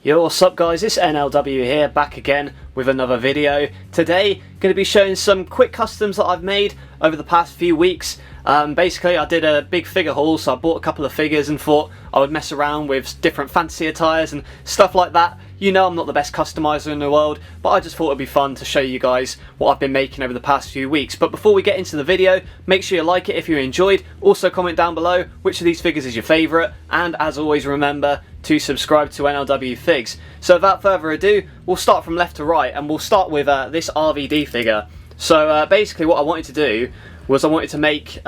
Yo, what's up guys, it's NLW here, back again with another video. Today, going to be showing some quick customs that I've made over the past few weeks. Basically, I did a big figure haul, so I bought a couple of figures and thought I would mess around with different fantasy attires and stuff like that. You know I'm not the best customizer in the world, but I just thought it'd be fun to show you guys what I've been making over the past few weeks. But before we get into the video, make sure you like it if you enjoyed. Also comment down below which of these figures is your favourite, and as always remember to subscribe to NLW Figs. So without further ado, we'll start from left to right, and we'll start with this RVD figure. So basically what I wanted to do was I wanted to make, you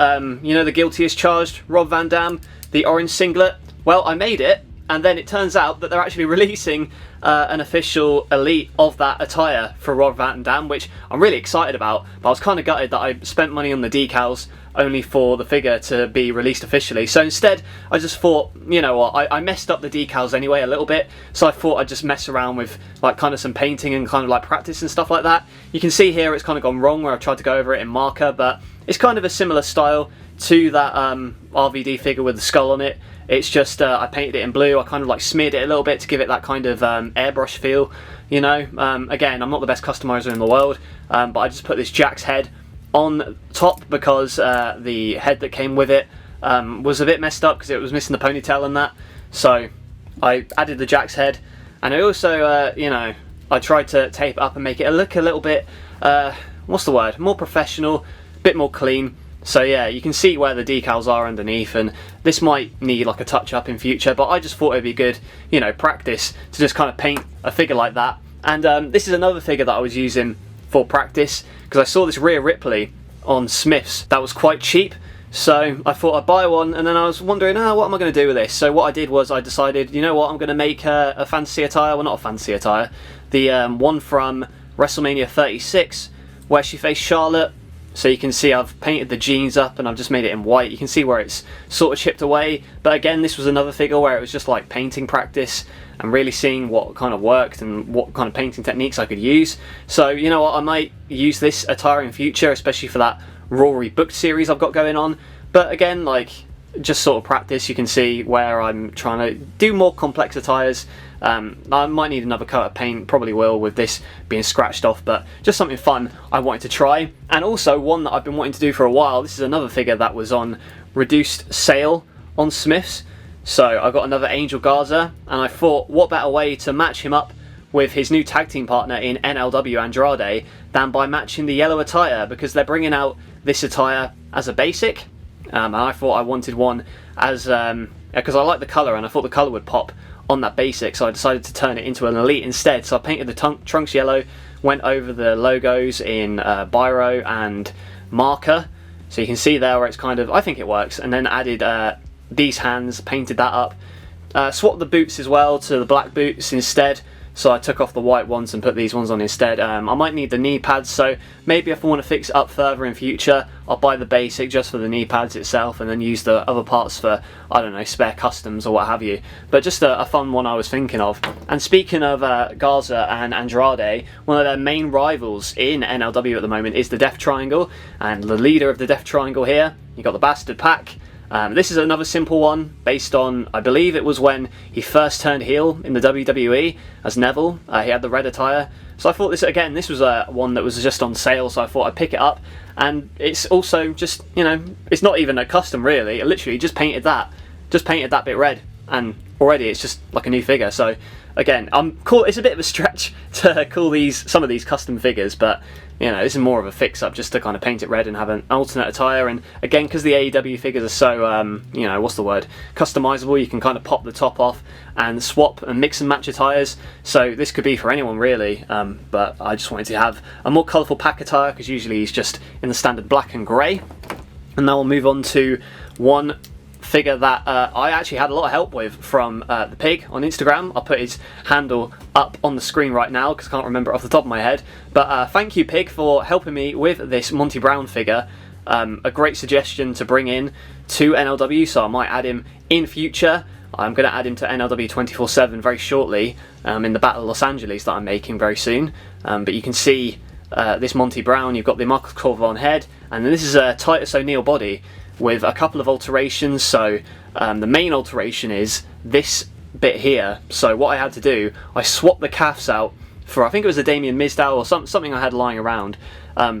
know, the Guilty as Charged Rob Van Dam, the orange singlet. Well, I made it, and then it turns out that they're actually releasing an official elite of that attire for Rob Van Dam, which I'm really excited about, but I was kind of gutted that I spent money on the decals only for the figure to be released officially. So instead, I just thought, you know what, I messed up the decals anyway a little bit, so I thought I'd just mess around with like kind of some painting and kind of like practice and stuff like that. You can see here it's kind of gone wrong where I tried to go over it in marker, but it's kind of a similar style to that RVD figure with the skull on it. It's just I painted it in blue. I kind of like smeared it a little bit to give it that kind of airbrush feel, you know. Again, I'm not the best customizer in the world, but I just put this Jack's head on top because the head that came with it was a bit messed up because it was missing the ponytail and that. So I added the Jack's head, and I also, you know, I tried to tape it up and make it look a little bit, what's the word, more professional, a bit more clean. So yeah, you can see where the decals are underneath, and this might need like a touch up in future, but I just thought it'd be good, you know, practice to just kind of paint a figure like that. And this is another figure that I was using for practice because I saw this Rhea Ripley on Smith's that was quite cheap, so I thought I'd buy one, and then I was wondering, what am I going to do with this? So what I did was I decided, you know what, I'm going to make a fantasy attire, well not a fantasy attire, the one from WrestleMania 36 where she faced Charlotte. So you can see I've painted the jeans up and I've just made it in white. You can see where it's sort of chipped away. But again, this was another figure where it was just like painting practice and really seeing what kind of worked and what kind of painting techniques I could use. So you know what, I might use this attire in future, especially for that Rory booked series I've got going on. But again, like, just sort of practice. You can see where I'm trying to do more complex attires. I might need another coat of paint, probably will, with this being scratched off, but just something fun I wanted to try. And also one that I've been wanting to do for a while. This is another figure that was on reduced sale on Smith's. So I got another Angel Garza, and I thought what better way to match him up with his new tag team partner in NLW Andrade than by matching the yellow attire, because they're bringing out this attire as a basic. And I thought I wanted one as, because I like the colour and I thought the colour would pop on that basic, so I decided to turn it into an elite instead. So I painted the trunks yellow, went over the logos in biro and marker, so you can see there where it's kind of, I think it works, and then added these hands, painted that up, swapped the boots as well to the black boots instead. So I took off the white ones and put these ones on instead. I might need the knee pads, so maybe if I want to fix it up further in future, I'll buy the basic just for the knee pads itself and then use the other parts for, I don't know, spare customs or what have you. But just a fun one I was thinking of. And speaking of Garza and Andrade, one of their main rivals in NLW at the moment is the Death Triangle, and the leader of the Death Triangle here, you got the Bastard Pack. This is another simple one based on, I believe it was when he first turned heel in the WWE as Neville. He had the red attire. So I thought this, again, this was one that was just on sale, so I thought I'd pick it up. And it's also just, you know, it's not even a custom really. I literally just painted that bit red, and already it's just like a new figure. So again, it's a bit of a stretch to call some of these custom figures, but you know, this is more of a fix-up just to kind of paint it red and have an alternate attire. And again, because the AEW figures are so, you know, what's the word, customizable, you can kind of pop the top off and swap and mix and match attires. So this could be for anyone really, but I just wanted to have a more colourful pack attire because usually he's just in the standard black and grey. And now we'll move on to one figure that I actually had a lot of help with from the Pig on Instagram. I'll put his handle up on the screen right now because I can't remember it off the top of my head. But thank you, Pig, for helping me with this Monty Brown figure. A great suggestion to bring in to NLW, so I might add him in future. I'm going to add him to NLW 24/7 very shortly in the Battle of Los Angeles that I'm making very soon. But you can see this Monty Brown, you've got the Marcus Corvon head, and then this is a Titus O'Neil body with a couple of alterations. So the main alteration is this bit here, so what I had to do, I swapped the calves out for, I think it was a Damien Mizdow or something I had lying around,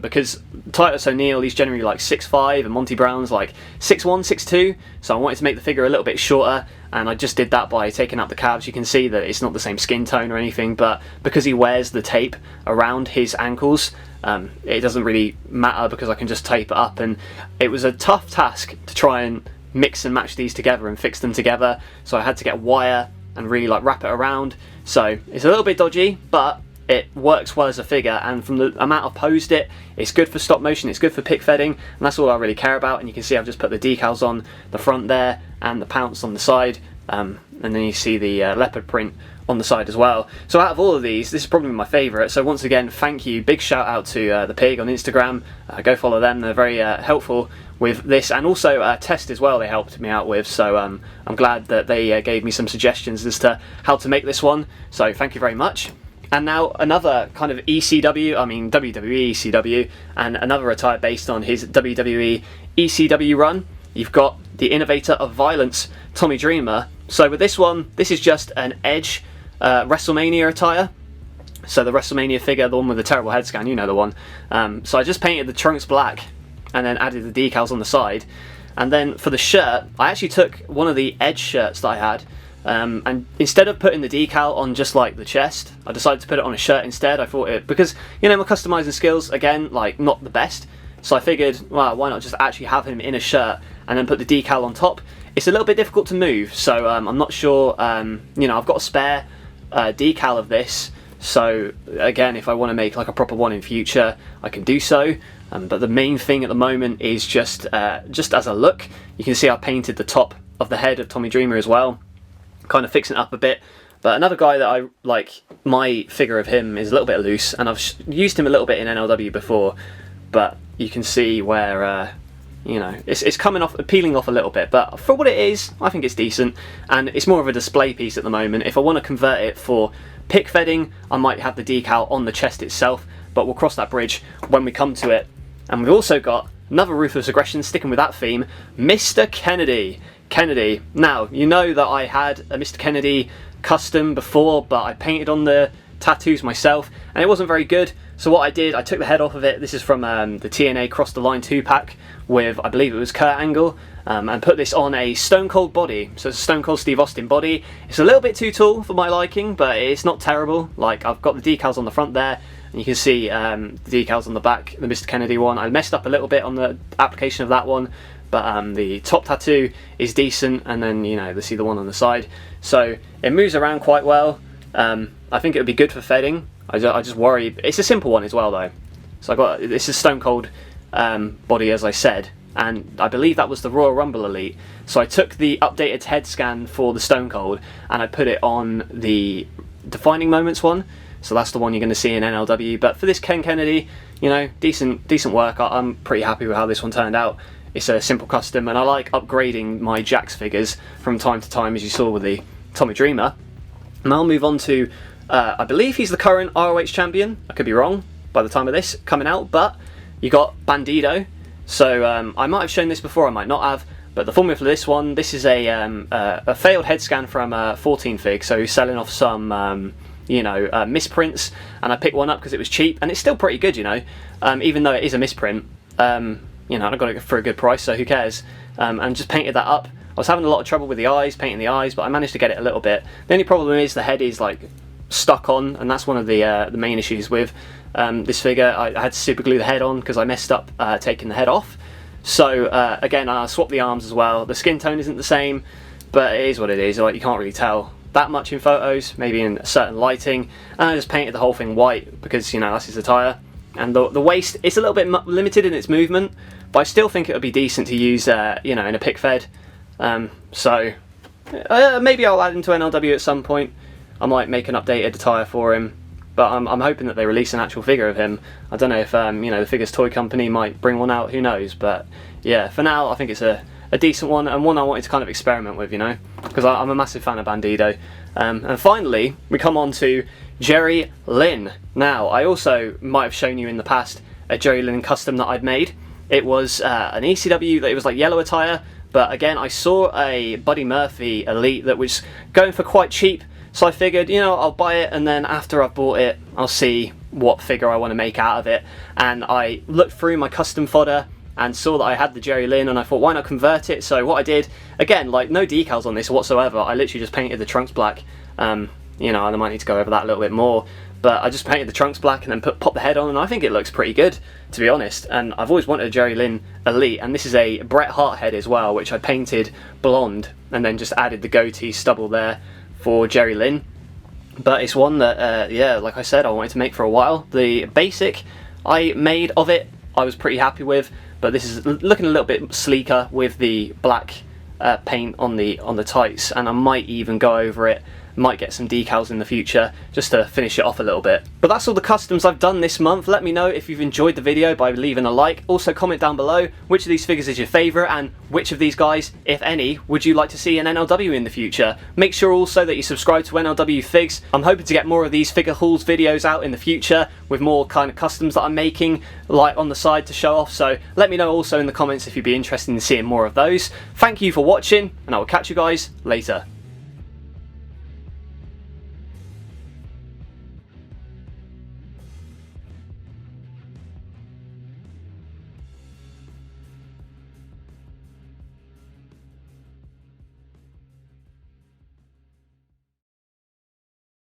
because Titus O'Neil, he's generally like 6'5", and Monty Brown's like 6'1", 6'2", so I wanted to make the figure a little bit shorter, and I just did that by taking out the calves. You can see that it's not the same skin tone or anything, but because he wears the tape around his ankles, it doesn't really matter because I can just tape it up. And it was a tough task to try and mix and match these together and fix them together, so I had to get wire and really like wrap it around. So it's a little bit dodgy, but it works well as a figure, and from the amount I've posed it, it's good for stop motion, it's good for pick fedding, and that's all I really care about. And you can see I've just put the decals on the front there and the pounce on the side, and then you see the leopard print on the side as well. So out of all of these, this is probably my favourite. So once again, thank you, big shout out to the Pig on Instagram. Go follow them, they're very helpful with this, and also Test as well, they helped me out with, so I'm glad that they gave me some suggestions as to how to make this one, so thank you very much. And now another kind of WWE ECW, and another attire based on his WWE ECW run. You've got the Innovator of Violence, Tommy Dreamer. So with this one, this is just an Edge WrestleMania attire. So the WrestleMania figure, the one with the terrible head scan, you know the one. So I just painted the trunks black and then added the decals on the side. And then for the shirt, I actually took one of the Edge shirts that I had, and instead of putting the decal on just like the chest, I decided to put it on a shirt instead. I thought it, because you know my customizing skills, again, like not the best, so I figured, well, why not just actually have him in a shirt and then put the decal on top. It's a little bit difficult to move, so I'm not sure, you know, I've got a spare decal of this, so again, if I want to make like a proper one in future, I can do so. But the main thing at the moment is just as a look. You can see I painted the top of the head of Tommy Dreamer as well, kind of fixing it up a bit. But another guy that I like, my figure of him is a little bit loose, and I've used him a little bit in NLW before, but you can see where you know, it's coming off, peeling off a little bit, but for what it is, I think it's decent, and it's more of a display piece at the moment. If I want to convert it for pick fedding, I might have the decal on the chest itself, but we'll cross that bridge when we come to it. And we've also got another Ruthless Aggression, sticking with that theme, Mr. Kennedy. Now, you know that I had a Mr. Kennedy custom before, but I painted on the tattoos myself, and it wasn't very good. So what I did, I took the head off of it. This is from the TNA Cross the Line 2-pack with, I believe it was Kurt Angle, and put this on a Stone Cold body. So it's a Stone Cold Steve Austin body. It's a little bit too tall for my liking, but it's not terrible. Like, I've got the decals on the front there, and you can see the decals on the back, the Mr. Kennedy one. I messed up a little bit on the application of that one, but the top tattoo is decent, and then, you know, they see the one on the side. So it moves around quite well. I think it would be good for fedding. I just worry. It's a simple one as well, though. So I got, this is Stone Cold body, as I said, and I believe that was the Royal Rumble Elite. So I took the updated head scan for the Stone Cold and I put it on the Defining Moments one. So that's the one you're going to see in NLW. But for this Ken Kennedy, you know, decent work. I'm pretty happy with how this one turned out. It's a simple custom, and I like upgrading my Jax figures from time to time, as you saw with the Tommy Dreamer. And I'll move on to, I believe he's the current ROH champion. I could be wrong by the time of this coming out, but you got Bandido. So I might have shown this before, I might not have, but the formula for this one, this is a failed head scan from 14 Fig, so he's selling off some you know, misprints, and I picked one up because it was cheap, and it's still pretty good, you know, even though it is a misprint. You know, I got it for a good price, so who cares? And just painted that up. I was having a lot of trouble with the eyes, painting the eyes, but I managed to get it a little bit. The only problem is the head is like stuck on, and that's one of the main issues with this figure. I had to super glue the head on because I messed up taking the head off. So again, I swapped the arms as well. The skin tone isn't the same, but it is what it is. Like, you can't really tell that much in photos, maybe in certain lighting. And I just painted the whole thing white because, you know, that's his attire. And the waist, it's a little bit limited in its movement, but I still think it would be decent to use, you know, in a pick fed. So maybe I'll add him to NLW at some point. I might make an updated attire for him, but I'm hoping that they release an actual figure of him. I don't know if you know, the Figures Toy Company might bring one out, who knows, but yeah, for now I think it's a decent one, and one I wanted to kind of experiment with, you know, because I'm a massive fan of Bandido. And finally we come on to Jerry Lynn. Now, I also might have shown you in the past a Jerry Lynn custom that I'd made. It was an ECW that it was like yellow attire, But again, I saw a Buddy Murphy Elite that was going for quite cheap, so I figured, you know, I'll buy it, and then after I've bought it, I'll see what figure I want to make out of it. And I looked through my custom fodder and saw that I had the Jerry Lynn, and I thought, why not convert it? So what I did, again, like no decals on this whatsoever, I literally just painted the trunks black. You know, and I might need to go over that a little bit more, but I just painted the trunks black and then pop the head on, and I think it looks pretty good, to be honest. And I've always wanted a Jerry Lynn Elite, and this is a Bret Hart head as well, which I painted blonde and then just added the goatee stubble there for Jerry Lynn. But it's one that, yeah, like I said, I wanted to make for a while. The basic I made of it, I was pretty happy with, but this is looking a little bit sleeker with the black paint on the tights, and I might even go over it, might get some decals in the future just to finish it off a little bit. But that's all the customs I've done this month. Let me know if you've enjoyed the video by leaving a like. Also comment down below which of these figures is your favourite, and which of these guys, if any, would you like to see in NLW in the future. Make sure also that you subscribe to NLW Figs. I'm hoping to get more of these figure hauls videos out in the future with more kind of customs that I'm making like on the side to show off, so let me know also in the comments if you'd be interested in seeing more of those. Thank you for watching, and I will catch you guys later.